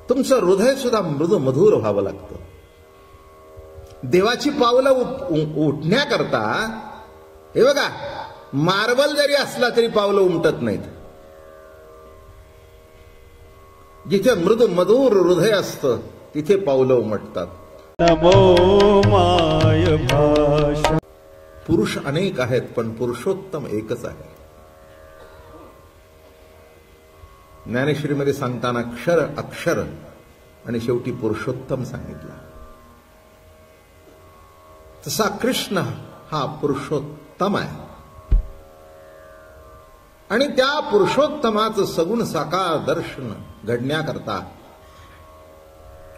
तुमचं हृदय सुद्धा मृदू मधुर व्हावं लागतं. देवाची पावलं उठण्याकरता हे बघा, मार्बल जरी असला तरी पावलं उमटत नाहीत. जिथे मृदू मधुर हृदय असतं तिथे पावलं उमटतात. नमो माय भाषा. पुरुष अनेक आहेत पण पुरुषोत्तम एकच आहे. ज्ञानेश्वरीमध्ये सांगताना क्षर अक्षर आणि शेवटी पुरुषोत्तम सांगितला. तसा कृष्ण हा पुरुषोत्तम आहे आणि त्या पुरुषोत्तमाचं सगुण साकार दर्शन घडण्याकरता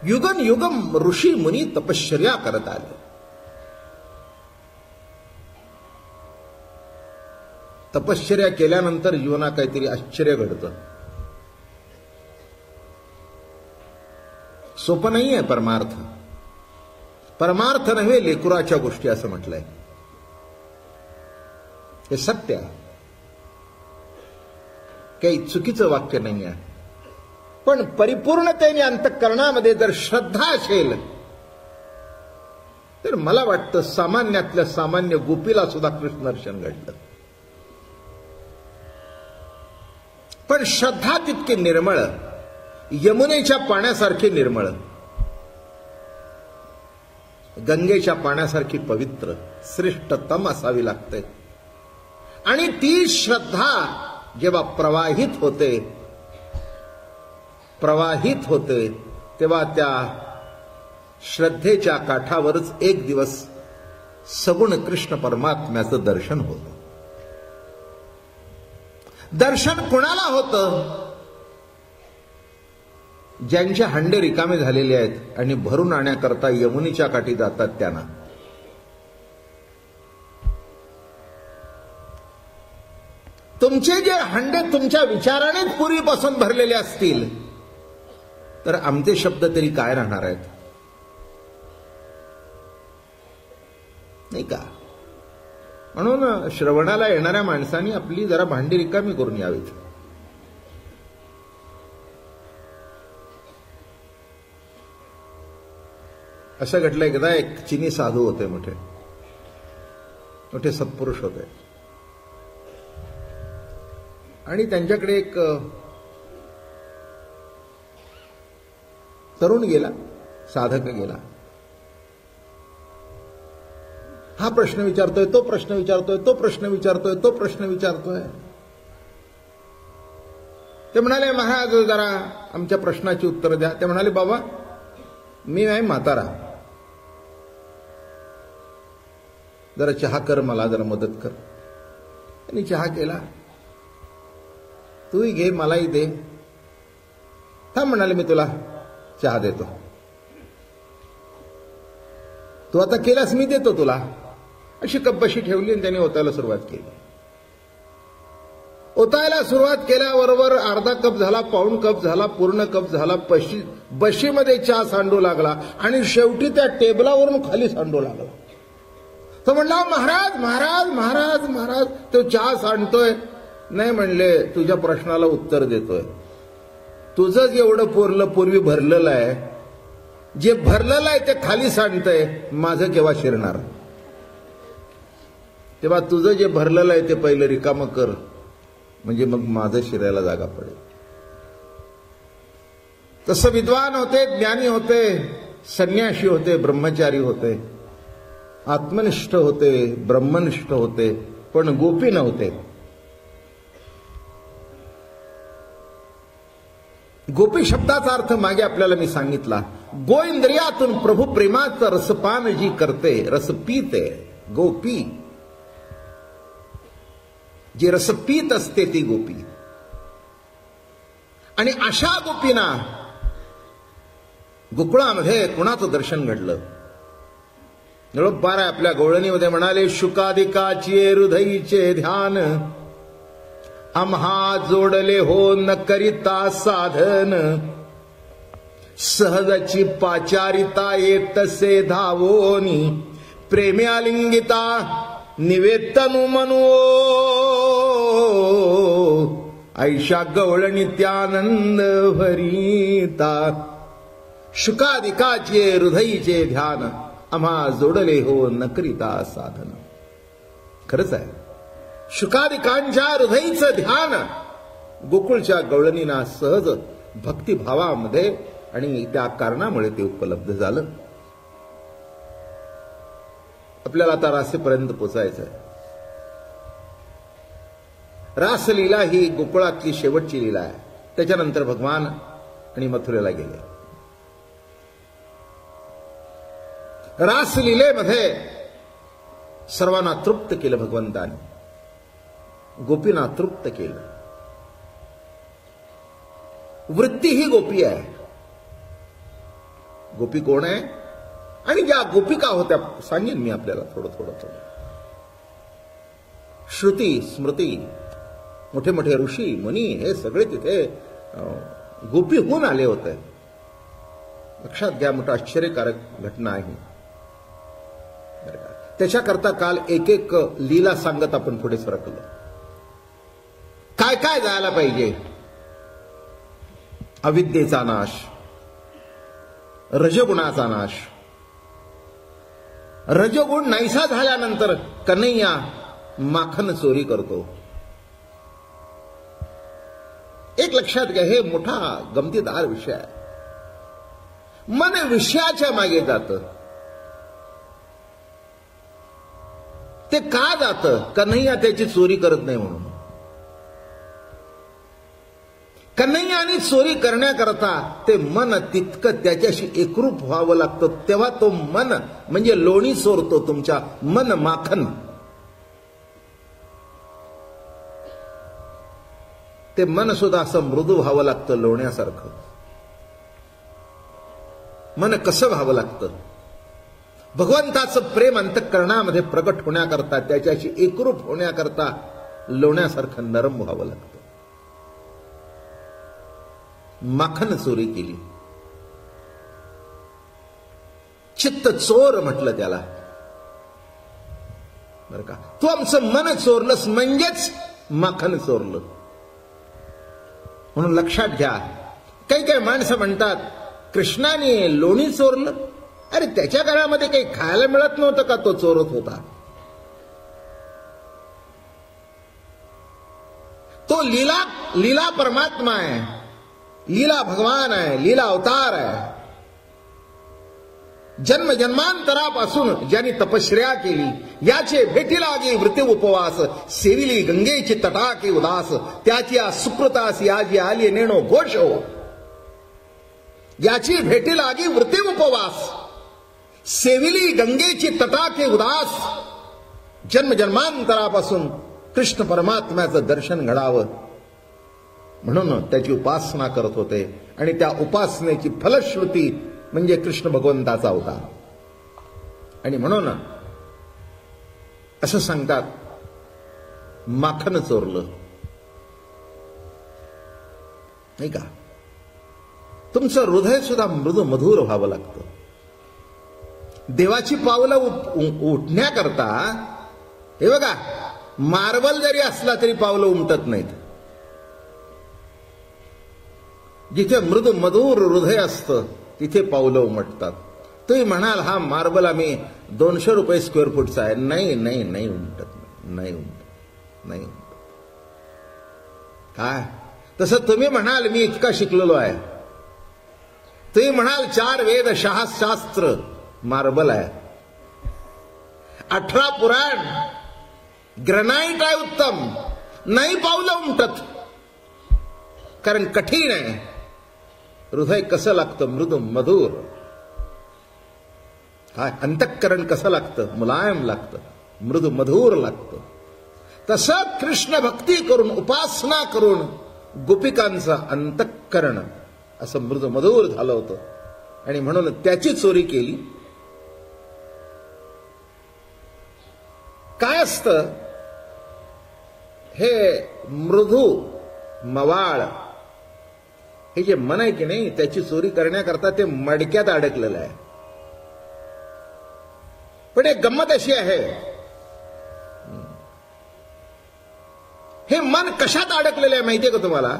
युगन युगम ऋषी मुनी तपश्चर्या करत आले. तपश्चर्या केल्यानंतर जीवनात काहीतरी आश्चर्य घडतं. सोपं नाही आहे परमार्थ. परमार्थ नव्हे लेकुराच्या गोष्टी असं म्हटलंय. हे सत्य आहे, काही चुकीचं वाक्य नाही आहे. पण परिपूर्णतेने अंतःकरणामध्ये जर श्रद्धा असेल तर मला वाटतं सामान्यातल्या सामान्य गोपीला सुद्धा कृष्ण दर्शन घडलं. पण श्रद्धा तितकी निर्मळ, यमुनेच्या पाण्यासारखी निर्मळ, गंगेच्या पाण्यासारखी पवित्र श्रेष्ठतम असावी लागते. आणि ती श्रद्धा जेव्हा प्रवाहित होते तेव्हा त्या श्रद्धेच्या काठावरच एक दिवस सगुण कृष्ण परमात्म्याचं दर्शन होतं. दर्शन कोणाला होतं? ज्यांचे हंडे रिकामे झालेले आहेत आणि भरून आणण्याकरता यमुनेच्या काठी जातात त्यांना. तुमचे जे हंडे तुमच्या विचारानेच पूर्वीपासून भरलेले असतील तर आमचे शब्द तरी काय राहणार आहेत, नाही का? म्हणून श्रवणाला येणाऱ्या माणसांनी आपली जरा भांडी रिकामी करून यावीत. असं घडलं, एकदा एक चिनी साधू होते, मोठे मोठे सत्पुरुष होते आणि त्यांच्याकडे एक तरुण गेला, साधक गेला. हा प्रश्न विचारतोय, तो प्रश्न विचारतोय, तो प्रश्न विचारतोय, तो प्रश्न विचारतोय. ते म्हणाले, महाराज जरा आमच्या प्रश्नाची उत्तर द्या. ते म्हणाले, बाबा मी आहे म्हातारा, जरा चहा कर, मला जरा मदत कर. त्यांनी चहा केला. तूही घे, मलाही दे. थांब म्हणाले, मी तुला चहा देतो. तू आता केलास, मी देतो तुला. अशी कप्पशी ठेवली आणि त्याने ओतायला सुरुवात केली. ओतायला सुरुवात केल्याबरोबर अर्धा कप झाला, पाऊण कप झाला, पूर्ण कप झाला. बशीमध्ये चहा सांडू लागला आणि शेवटी त्या टेबलावरून खाली सांडू लागला. तो म्हणला, महाराज महाराज महाराज महाराज. तो चहा सांडतोय. नाही म्हणले, तुझ्या प्रश्नाला उत्तर देतोय. तुझं जेवढं पूर्वी भरलेलं आहे, जे भरलेलं आहे ते खाली सांडतंय, माझं केव्हा शिरणार? तेव्हा तुझं जे भरलेलं आहे ते पहिलं रिकामं कर, म्हणजे मग माझं शिरायला जागा पडेल. तसं विद्वान होते, ज्ञानी होते, संन्यासी होते, ब्रह्मचारी होते, आत्मनिष्ठ होते, ब्रह्मनिष्ठ होते, पण गोपी नव्हते. गोपी शब्दाचा अर्थ मागे आपल्याला मी सांगितला. गोइंद्रियातून प्रभू प्रेमाचं रसपान जी करते, रसपीते, गोपी. जी रसपीत असते ती गोपी. आणि अशा गोपींना गोकुळामध्ये कुणाचं दर्शन घडलं? निळोपारा आपल्या गवळणीमध्ये म्हणाले, शुकादिकाची हृदयीचे ध्यान आम्हा जोडले हो न करिता साधन, सहजची पाचारिता येतसे धावोनी, प्रेमे आलिंगिता निवेतनु मनो, ऐशा गवळणी त्यानंद भरिता. शुकादिकाचे हृदयीचे ध्यान आम्हा जोडले हो नकरिता साधन. खरंच आहे, शुकादिकांच्या हृदयीचं ध्यान गोकुळच्या गवळणींना सहज भक्तिभावामध्ये आणि त्या कारणामुळे ते उपलब्ध झालं. आपल्याला आता रासेपर्यंत पोचायचं आहे. रासलीला ही गोकुळातली शेवटची लीला आहे. त्याच्यानंतर भगवान आणि मथुरेला गेले. रासलीलेमध्ये सर्वांना तृप्त केलं भगवंताने, गोपींना तृप्त केलं. वृत्ती ही गोपी आहे. गोपी कोण आहे आणि ज्या गोपिका होत्या सांगेन मी आपल्याला थोडं थोडं थोडं. श्रुती स्मृती, मोठे मोठे ऋषी मुनी हे सगळे तिथे गोपी होऊन आले होते. लक्षात घ्या, मोठं आश्चर्यकारक घटना आहे. त्याच्याकरता काल एक एक लीला सांगत आपण पुढे सरकलो. काय काय जायला पाहिजे? अविद्येचा नाश, रजगुणाचा नाश. रजगुण नाहीसा झाल्यानंतर कन्हैया माखन चोरी करतो. एक लक्षात घ्या, हे मोठा गमतीदार विषय आहे. मन विषयाच्या मागे जातं. ते का जातं? कन्हैया त्याची चोरी करत नाही म्हणून. कन्हैयाने चोरी करण्याकरता ते मन तितकं त्याच्याशी एकरूप व्हावं लागतं. तेव्हा तो मन म्हणजे लोणी चोरतो, तुमच्या मन माखन. ते मन सुद्धा असं मृदू व्हावं लागतं, लोण्यासारखं. मन कसं व्हावं लागतं? भगवंताचं प्रेम अंतःकरणामध्ये प्रकट होण्याकरता, त्याच्याशी एकरूप होण्याकरता लोण्यासारखं नरम व्हावं लागतं. माखन चोरी केली. चित्त चोर म्हटलं त्याला, बरं का. तू आमचं मन चोरलंस म्हणजेच माखन चोरलं. म्हणून लक्षात घ्या, काही काही माणसं म्हणतात कृष्णाने लोणी चोरलं. अरे त्याच्या काळामध्ये काही खायला मिळत नव्हतं का तो चोरत होता? तो लीला परमात्मा आहे, लीला भगवान आहे, लीला अवतार आहे. जन्म जन्मांतरापासून ज्यांनी तपश्चर्या केली, याचे भेटी लागे वृत्ती उपवास, सेविली गंगेची तटाके उदास, त्याची सुकृतास याजी आली नेणो घोष हो. याची भेटी लागे वृत्ती उपवास, सेविली गंगेची तटाके उदास. जन्म जन्मांतरापासून कृष्ण परमात्म्याचं दर्शन घडावं म्हणून त्याची उपासना करत होते. आणि त्या उपासनेची फलश्रुती म्हणजे कृष्ण भगवंताचा अवतार. आणि म्हणून असं सांगतात, माखन चोरलं नाही का. तुमचं हृदय सुद्धा मृदू मधुर व्हावं लागतं. देवाची पावलं उठण्याकरता हे बघा, मार्बल जरी असला तरी पावलं उमटत नाहीत. जिथे मृदू मधुर हृदय असतं तिथे पावलं उमटतात. तुम्ही म्हणाल हा मार्बल आम्ही 200 रुपये स्क्वेअर फूटचा आहे. नाही नाही नाही उमटत, नाही उमटत, नाही उमटत. काय तसं तुम्ही म्हणाल मी इतका शिकलेलो आहे, तुम्ही म्हणाल 4 वेद शास्त्र मार्बल आहे, 18 पुराण ग्रनाईट आहे उत्तम, नाही पावलं उमटत. कारण कठीण आहे. हृदय कसं लागतं? मृदू मधुर. काय अंतःकरण कसं लागतं? मुलायम लागतं, मृदू मधुर लागतं. तसं कृष्ण भक्ती करून, उपासना करून गोपिकांचं अंतःकरण असं मृदू मधुर झालं होतं. आणि म्हणून त्याची चोरी केली. काय असतं हे मृदू मवाळ, हे जे मन आहे की नाही, त्याची चोरी करण्याकरता ते मडक्यात अडकलेलं आहे. पण एक गंमत अशी आहे, हे मन कशात अडकलेलं आहे माहितीये का तुम्हाला?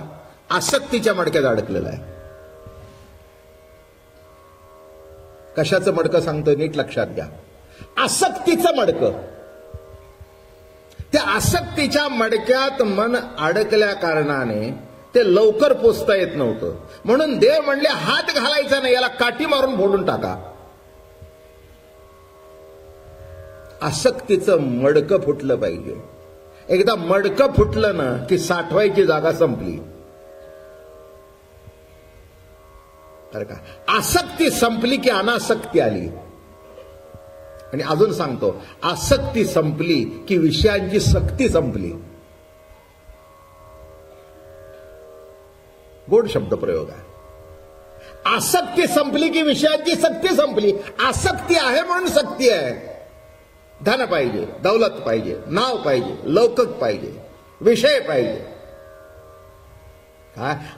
आसक्तीच्या मडक्यात अडकलेलं आहे. कशाचं मडकं सांगतोय नीट लक्षात घ्या. आसक्तीचं मडकं. त्या आसक्तीच्या मडक्यात मन अडकल्या कारणाने ते लवकर पोचता येत नव्हतं. म्हणून देव म्हणले हात घालायचा नाही, याला काठी मारून फोडून टाका. आसक्तीचं मडकं फुटलं पाहिजे. एकदा मडकं फुटलं ना की साठवायची जागा संपली. बरं का. आसक्ती संपली की अनासक्ती आली. आणि अजून सांगतो, आसक्ती संपली की विषयांची सक्ती संपली. गोड शब्द प्रयोग आहे. आसक्ती संपली की विषयांची सक्ती संपली. आसक्ती आहे म्हणून सक्ती आहे. धन पाहिजे, दौलत पाहिजे, नाव पाहिजे, लौकिक पाहिजे, विषय पाहिजे.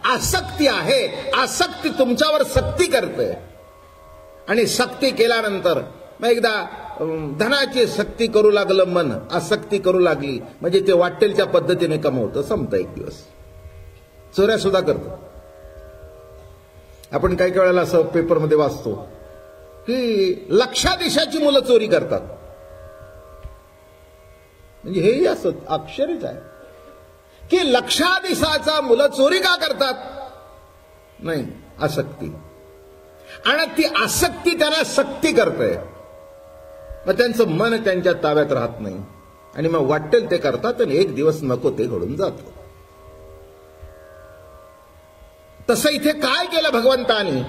आसक्ती आहे. आसक्ती तुमच्यावर सक्ती करते. आणि सक्ती केल्यानंतर मग एकदा धनाची सक्ती करू लागलं मन, आसक्ती करू लागली म्हणजे ते वाटेल त्या पद्धतीने कमवतं, संपतं एक दिवस. चोऱ्या सुद्धा करतो. आपण काही वेळेला असं पेपरमध्ये वाचतो की लक्षाधीशाची मुलं चोरी करतात. म्हणजे हेही असं आश्चर्यच आहे की लक्षाधीशाचा मुलं चोरी का करतात. नाही, आसक्ती. आणि ती आसक्ती त्यांना सक्ती करते. मग त्यांचं मन त्यांच्या ताब्यात राहत नाही आणि मग वाटेल ते करतात आणि एक दिवस नको ते घडून जातं. तसं इथे काय केलं भगवंतानी,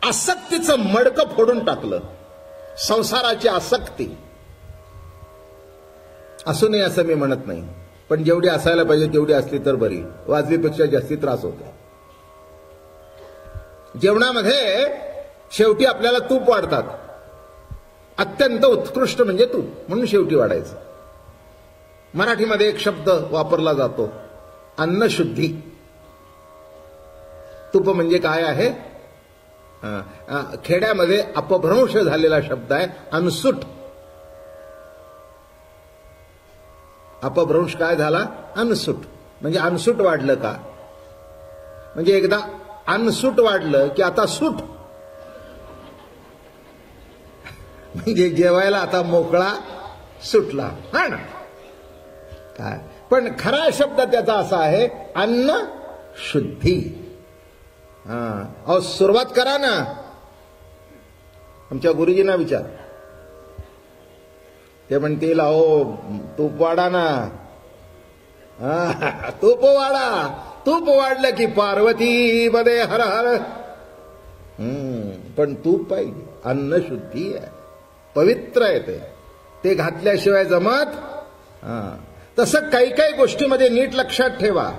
आसक्तीचं मडकं फोडून टाकलं. संसाराची आसक्ती असू नये असं मी म्हणत नाही, पण जेवढी असायला पाहिजे तेवढी असली तर बरी. वाजवीपेक्षा जास्ती त्रास होतो. जेवणामध्ये शेवटी आपल्याला तूप वाढतात. अत्यंत उत्कृष्ट म्हणजे तूप, म्हणून शेवटी वाढायचं. मराठीमध्ये एक शब्द वापरला जातो, अन्नशुद्धी. तूप म्हणजे काय आहे? खेड्यामध्ये अपभ्रंश झालेला शब्द आहे अनसूट. अपभ्रंश काय झाला? अनसूट. म्हणजे अनसूट वाढलं का? म्हणजे एकदा अनसूट वाढलं की आता सूट. म्हणजे जेवायला आता मोकळा सुटला. हा ना. काय पण खरा शब्द त्याचा असा आहे, अन्न शुद्धी. अहो सुरुवात करा ना. आमच्या गुरुजींना विचार, ते म्हणतील अहो तूप वाढा ना. तूप वाढा. तूप वाढलं की पार्वती मध्ये हर हर. पण तूप पाहिजे. अन्न शुद्धी आहे, पवित्र आहे. ते घातल्याशिवाय जमत. तसं काही काही गोष्टीमध्ये नीट लक्षात ठेवा.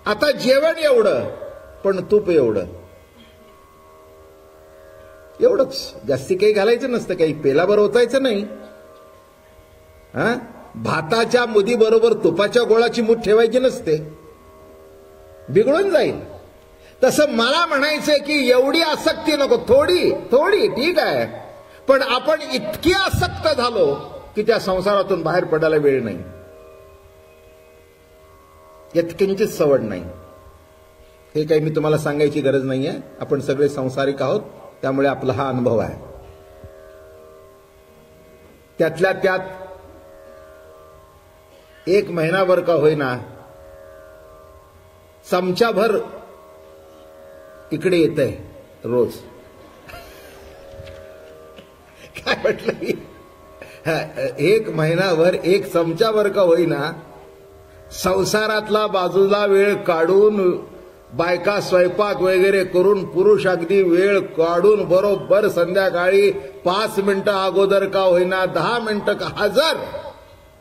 आता जेवण एवढं पण तूप एवढं. एवढंच, जास्ती काही घालायचं नसतं. काही पेलाभर ओतायचं नाही. भाताच्या मुदी बरोबर तुपाच्या गोळाची मूठ ठेवायची नसते, बिघडून जाईल. तसं मला म्हणायचंय की एवढी आसक्ती नको, थोडी थोडी ठीक आहे. पण आपण इतकी आसक्त झालो की त्या संसारातून बाहेर पडायला वेळ नाही, इतकींचीच सवड नाही. हे काही मी तुम्हाला सांगायची गरज नाहीये. आपण सगळे संसारिक आहोत, त्यामुळे आपला हा अनुभव आहे. त्यातल्या त्यात एक महिनाभर का होईना चमचाभर इकडे येतंय रोज. काय म्हटलं? एक महिनाभर एक चमचाभर का होईना संसारातला बाजूला वेळ काढून, बायका स्वयंपाक वगैरे करून, पुरुष अगदी वेळ काढून बरोबर संध्याकाळी 5 मिनिटं अगोदर का होईना, 10 मिनिटं का हजर.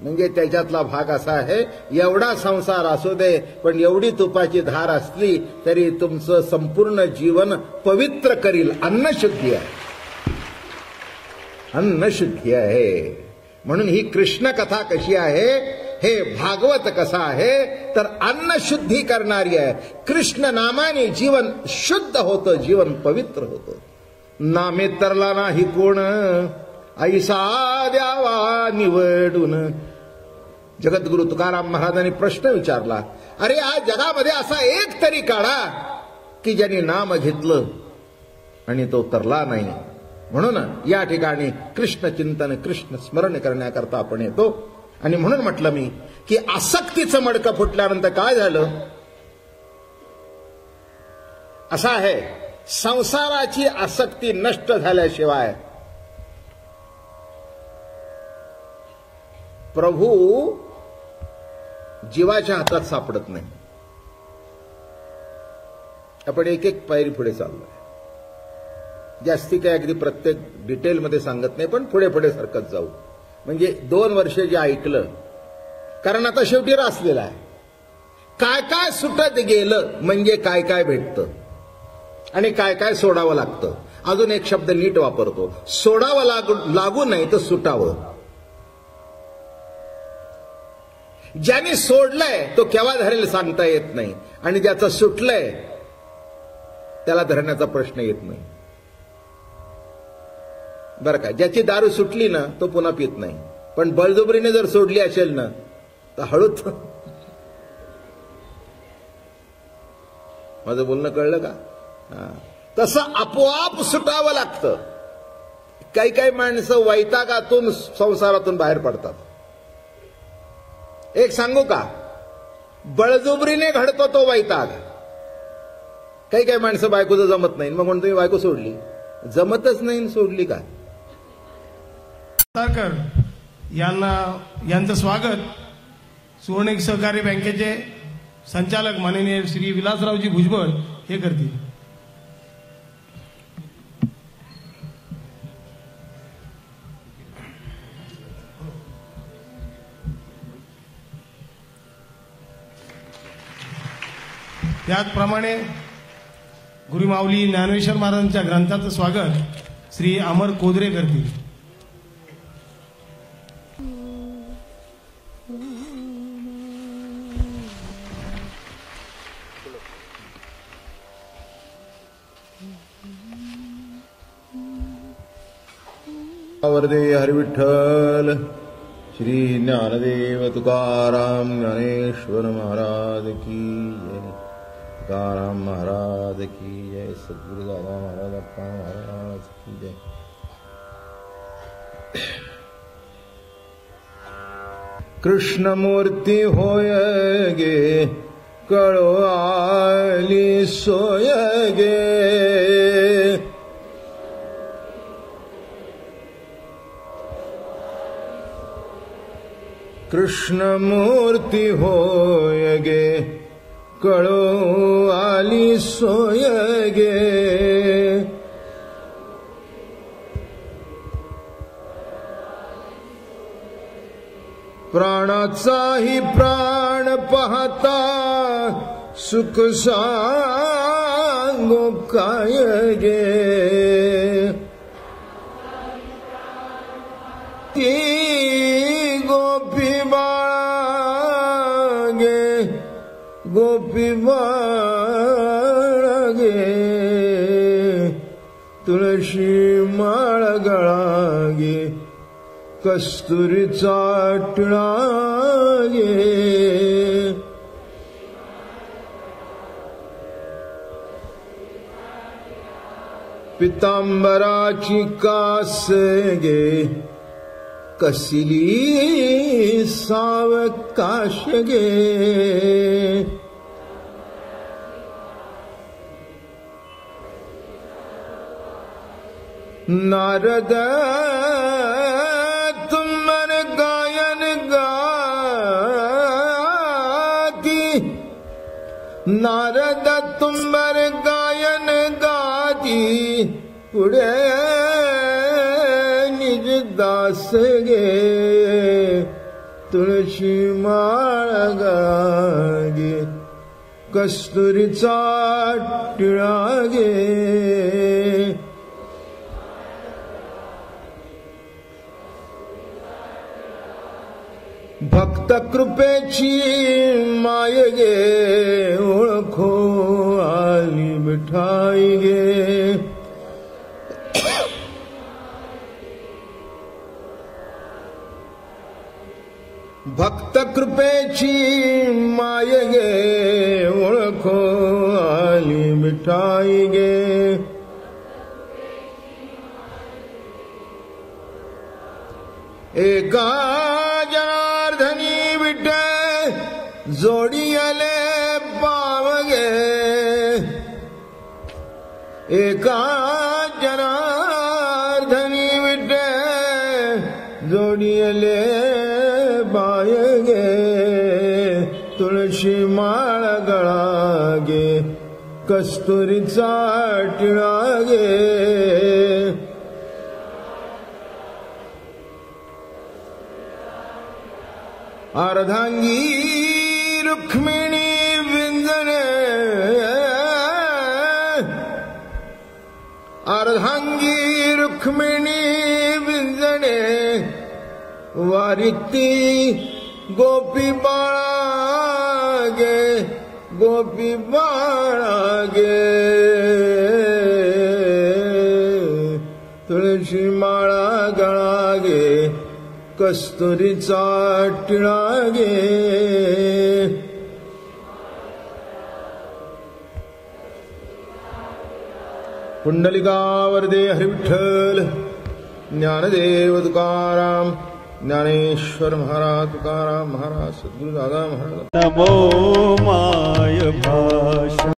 म्हणजे त्याच्यातला भाग असा आहे, एवढा संसार असू दे पण एवढी तुपाची धार असली तरी तुमचं संपूर्ण जीवन पवित्र करील. अन्नशुद्धी आहे, अन्नशुद्धी आहे. म्हणून ही कृष्ण कथा कशी आहे, हे भागवत कसा आहे तर अन्नशुद्धी करणारी आहे. कृष्ण नामाने जीवन शुद्ध होतं, जीवन पवित्र होतं. नामे तरला नाही कोण, ऐसा द्यावा निवडून. जगद्गुरु तुकाराम महाराजांनी प्रश्न विचारला, अरे आज जगामध्ये असा एक तरी काढा की ज्यांनी नाम घेतलं आणि तो तरला नाही. म्हणून या ठिकाणी कृष्ण चिंतन कृष्ण स्मरण करण्याकरता आपण येतो. आणि म्हणून म्हटलं मी की आसक्तीचं मडकं फुटल्यानंतर काय झालं असं आहे, संसाराची आसक्ती नष्ट झाल्याशिवाय प्रभू जीवाच्या हातात सापडत नाही. आपण एक एक पायरी पुढे चाललोय. जास्ती काय अगदी प्रत्येक डिटेलमध्ये सांगत नाही, पण पुढे पुढे सरकत जाऊ. म्हणजे 2 वर्ष जे ऐकलं, कारण आता शेवटी रासलेला आहे. काय काय सुटत गेलं म्हणजे काय काय भेटतं आणि काय काय सोडावं लागतं. अजून एक शब्द नीट वापरतो, सोडावं लागू नाही तर सुटावं. ज्याने सोडलंय तो केव्हा धरेल सांगता येत नाही, आणि ज्याचं सुटलंय त्याला धरण्याचा प्रश्न येत नाही. बरं का, ज्याची दारू सुटली ना तो पुन्हा पित नाही, पण बळजबरीने जर सोडली असेल ना तर हळूच. माझं बोलणं कळलं का? तसं आपोआप सुटावं लागतं. काही काही माणसं वैतागातून संसारातून बाहेर पडतात. एक सांगू का, बळजबरीने घडतो तो वैताग. काही काही माणसं बायकोचं जमत नाही, मग म्हणतो मी बायको सोडली. जमतच नाही, सोडली का? सारकर यांचं स्वागत सुवर्ण सहकारी बँकेचे संचालक माननीय श्री विलासरावजी भुजबळ हे करतील. त्याचप्रमाणे गुरुमाऊली ज्ञानेश्वर महाराजांच्या ग्रंथाचं स्वागत श्री अमर कोदरे करतील. वरदे हरिविठ्ठल श्री ज्ञानदेव तुकाराम ज्ञानेश्वर महाराज की जय. तुकाराम महाराज की जय. सद्गुरु दादा महाराज अप्पा महाराज की जय. कृष्णमूर्ती होय गे कळो आली सोय गे. कृष्णमूर्ती होय गे कळो आली सोय गे. प्राणाचाही प्राण पाहता सुख सांगो काय गे. ती गोपी बाळा गे गोपी बाळा गे. तुळशी माळ गळा गे कस्तुरीचा टिळा गे. पितांबराची कास गे कसिली सावकाश गे. नारद तुमर गायन गाती. नारद तुमर गायन गाती. पुढे निज दास गे तुळशी माळ गळा गे कस्तुरीचा टिळा गे. भक्त कृपेची माय गे ओळखो आली मिठाई गे. भक्त कृपेची माय गे ओळखो आली मिठाई गे. एका जनार्दनी विठ्ठल जोडियले पावगे एका जनार्दनी विठ्ठल जोडियले बायगे तुळशी माळ गळागे कस्तुरीचा टिळागे अर्धांगी रुक्मिणी विंजणे अर्धांगी रुक्मिणी विंजणे वारिती गोपी बाळागे गोपी बाळागे तुळशी माळा गळागे कस्तुरीचा टिळागे पुंडलिकावरदे हरिविठ्ठल ज्ञानदेव तुकाराम ज्ञानेश्वर महाराज तुकाराम महाराज सद्गुरु दादा महाराज नमो माय भाषा